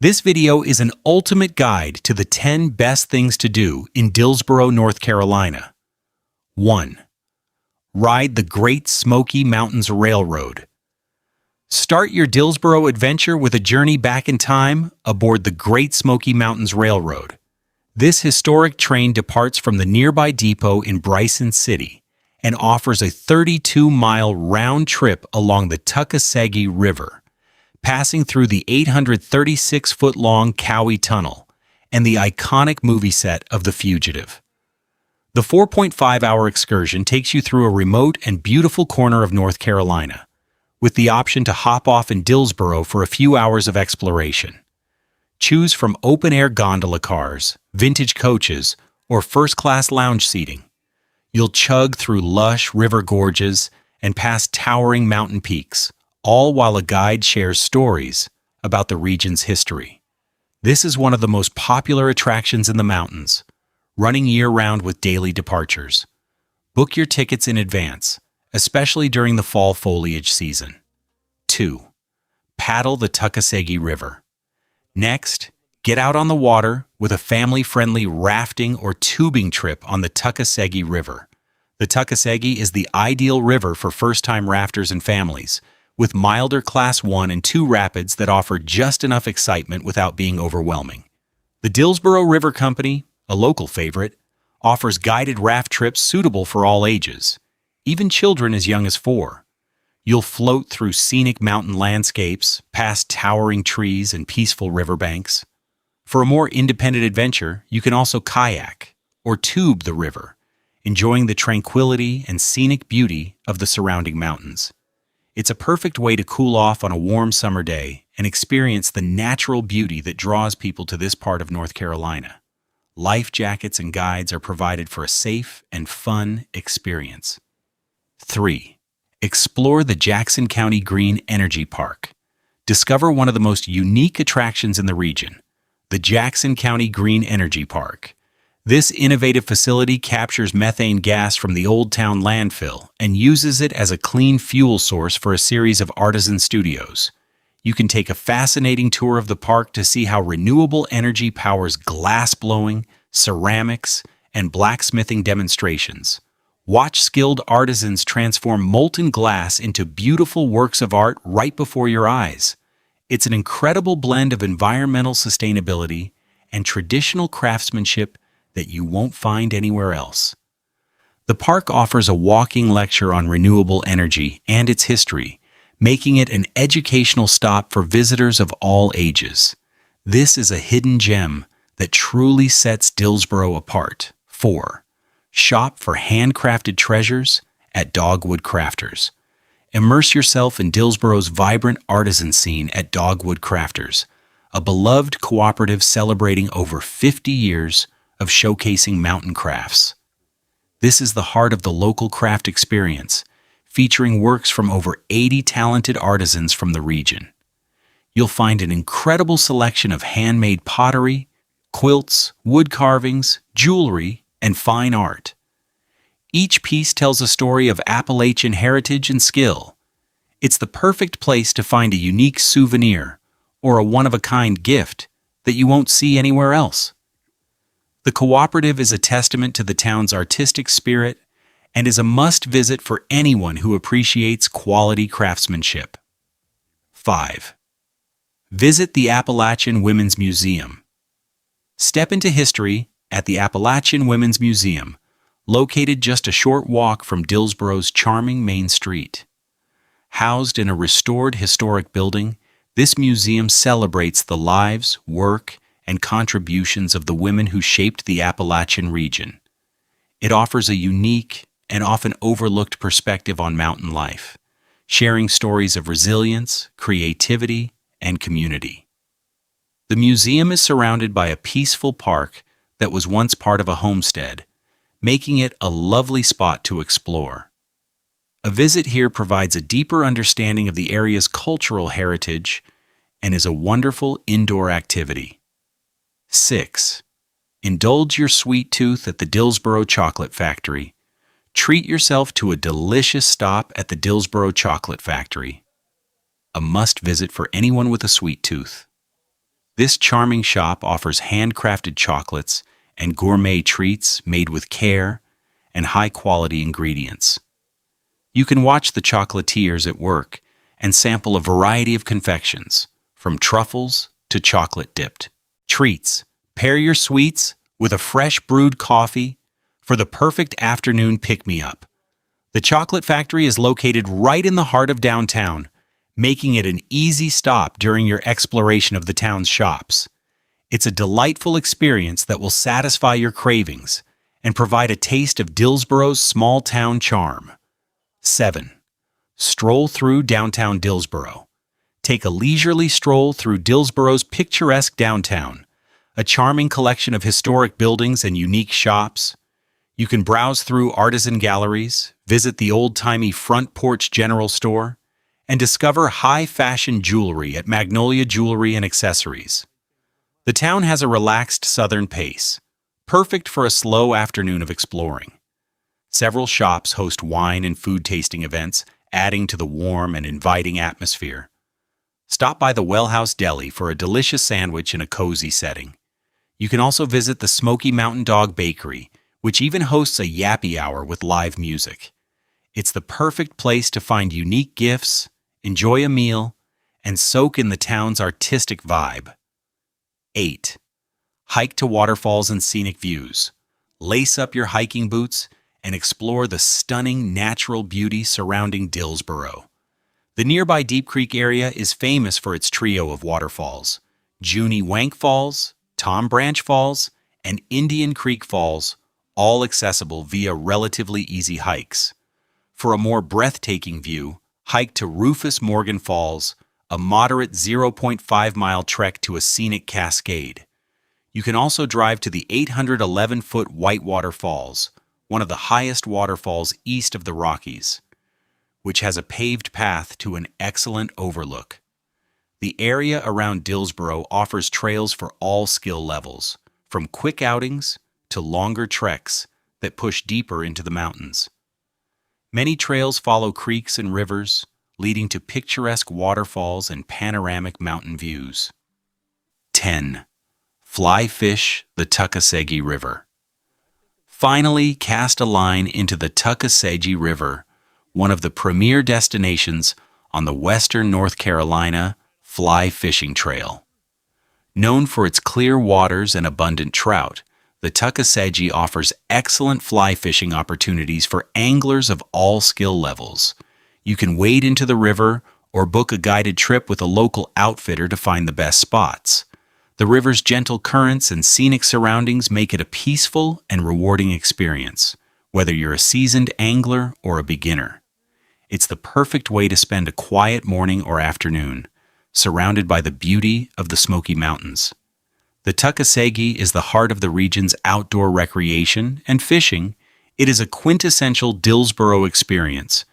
This video is an ultimate guide to the 10 best things to do in Dillsboro, North Carolina. 1. Ride the Great Smoky Mountains Railroad. Start your Dillsboro adventure with a journey back in time aboard the Great Smoky Mountains Railroad. This historic train departs from the nearby depot in Bryson City and offers a 32-mile round trip along the Tuckasegee River, passing through the 836-foot-long Cowie Tunnel and the iconic movie set of The Fugitive. The 4.5-hour excursion takes you through a remote and beautiful corner of North Carolina, with the option to hop off in Dillsboro for a few hours of exploration. Choose from open-air gondola cars, vintage coaches, or first-class lounge seating. You'll chug through lush river gorges and past towering mountain peaks, all while a guide shares stories about the region's history. This is one of the most popular attractions in the mountains, running year-round with daily departures. Book your tickets in advance, especially during the fall foliage season. 2. Paddle the Tuckasegee River. Next, get out on the water with a family-friendly rafting or tubing trip on the Tuckasegee River. The Tuckasegee is the ideal river for first-time rafters and families, with milder Class 1 and 2 rapids that offer just enough excitement without being overwhelming. The Dillsboro River Company, a local favorite, offers guided raft trips suitable for all ages, even children as young as 4. You'll float through scenic mountain landscapes, past towering trees and peaceful riverbanks. For a more independent adventure, you can also kayak or tube the river, enjoying the tranquility and scenic beauty of the surrounding mountains. It's a perfect way to cool off on a warm summer day and experience the natural beauty that draws people to this part of North Carolina. Life jackets and guides are provided for a safe and fun experience. 3. Explore the Jackson County Green Energy Park. Discover one of the most unique attractions in the region, the Jackson County Green Energy Park. This innovative facility captures methane gas from the Old Town landfill and uses it as a clean fuel source for a series of artisan studios. You can take a fascinating tour of the park to see how renewable energy powers glass blowing, ceramics, and blacksmithing demonstrations. Watch skilled artisans transform molten glass into beautiful works of art right before your eyes. It's an incredible blend of environmental sustainability and traditional craftsmanship that you won't find anywhere else. The park offers a walking lecture on renewable energy and its history, making it an educational stop for visitors of all ages. This is a hidden gem that truly sets Dillsboro apart. 4. Shop for handcrafted treasures at Dogwood Crafters. Immerse yourself in Dillsboro's vibrant artisan scene at Dogwood Crafters, a beloved cooperative celebrating over 50 years of showcasing mountain crafts. This is the heart of the local craft experience, featuring works from over 80 talented artisans from the region. You'll find an incredible selection of handmade pottery, quilts, wood carvings, jewelry, and fine art. Each piece tells a story of Appalachian heritage and skill. It's the perfect place to find a unique souvenir or a one-of-a-kind gift that you won't see anywhere else. The cooperative is a testament to the town's artistic spirit and is a must-visit for anyone who appreciates quality craftsmanship. 5. Visit the Appalachian Women's Museum. Step into history at the Appalachian Women's Museum, located just a short walk from Dillsboro's charming Main Street. Housed in a restored historic building, this museum celebrates the lives, work, and contributions of the women who shaped the Appalachian region. It offers a unique and often overlooked perspective on mountain life, sharing stories of resilience, creativity, and community. The museum is surrounded by a peaceful park that was once part of a homestead, making it a lovely spot to explore. A visit here provides a deeper understanding of the area's cultural heritage and is a wonderful indoor activity. 6. Indulge your sweet tooth at the Dillsboro Chocolate Factory. Treat yourself to a delicious stop at the Dillsboro Chocolate Factory, a must-visit for anyone with a sweet tooth. This charming shop offers handcrafted chocolates and gourmet treats made with care and high-quality ingredients. You can watch the chocolatiers at work and sample a variety of confections, from truffles to chocolate-dipped treats. Pair your sweets with a fresh brewed coffee for the perfect afternoon pick-me-up. The Chocolate Factory is located right in the heart of downtown, making it an easy stop during your exploration of the town's shops. It's a delightful experience that will satisfy your cravings and provide a taste of Dillsboro's small-town charm. 7. Stroll through downtown Dillsboro. Take a leisurely stroll through Dillsboro's picturesque downtown, a charming collection of historic buildings and unique shops. You can browse through artisan galleries, visit the old-timey Front Porch General Store, and discover high-fashion jewelry at Magnolia Jewelry and Accessories. The town has a relaxed southern pace, perfect for a slow afternoon of exploring. Several shops host wine and food tasting events, adding to the warm and inviting atmosphere. Stop by the Well House Deli for a delicious sandwich in a cozy setting. You can also visit the Smoky Mountain Dog Bakery, which even hosts a yappy hour with live music. It's the perfect place to find unique gifts, enjoy a meal, and soak in the town's artistic vibe. 8. Hike to waterfalls and scenic views. Lace up your hiking boots and explore the stunning natural beauty surrounding Dillsboro. The nearby Deep Creek area is famous for its trio of waterfalls: Junie Wank Falls, Tom Branch Falls, and Indian Creek Falls, all accessible via relatively easy hikes. For a more breathtaking view, hike to Rufus Morgan Falls, a moderate 0.5-mile trek to a scenic cascade. You can also drive to the 811-foot Whitewater Falls, one of the highest waterfalls east of the Rockies, which has a paved path to an excellent overlook. The area around Dillsboro offers trails for all skill levels, from quick outings to longer treks that push deeper into the mountains. Many trails follow creeks and rivers, leading to picturesque waterfalls and panoramic mountain views. 10. Fly fish the Tuckasegee River. Finally, cast a line into the Tuckasegee River, one of the premier destinations on the western North Carolina fly fishing trail. Known for its clear waters and abundant trout, the Tuckasegee offers excellent fly fishing opportunities for anglers of all skill levels. You can wade into the river or book a guided trip with a local outfitter to find the best spots. The river's gentle currents and scenic surroundings make it a peaceful and rewarding experience, whether you're a seasoned angler or a beginner. It's the perfect way to spend a quiet morning or afternoon, surrounded by the beauty of the Smoky Mountains. The Tuckasegee is the heart of the region's outdoor recreation and fishing. It is a quintessential Dillsboro experience,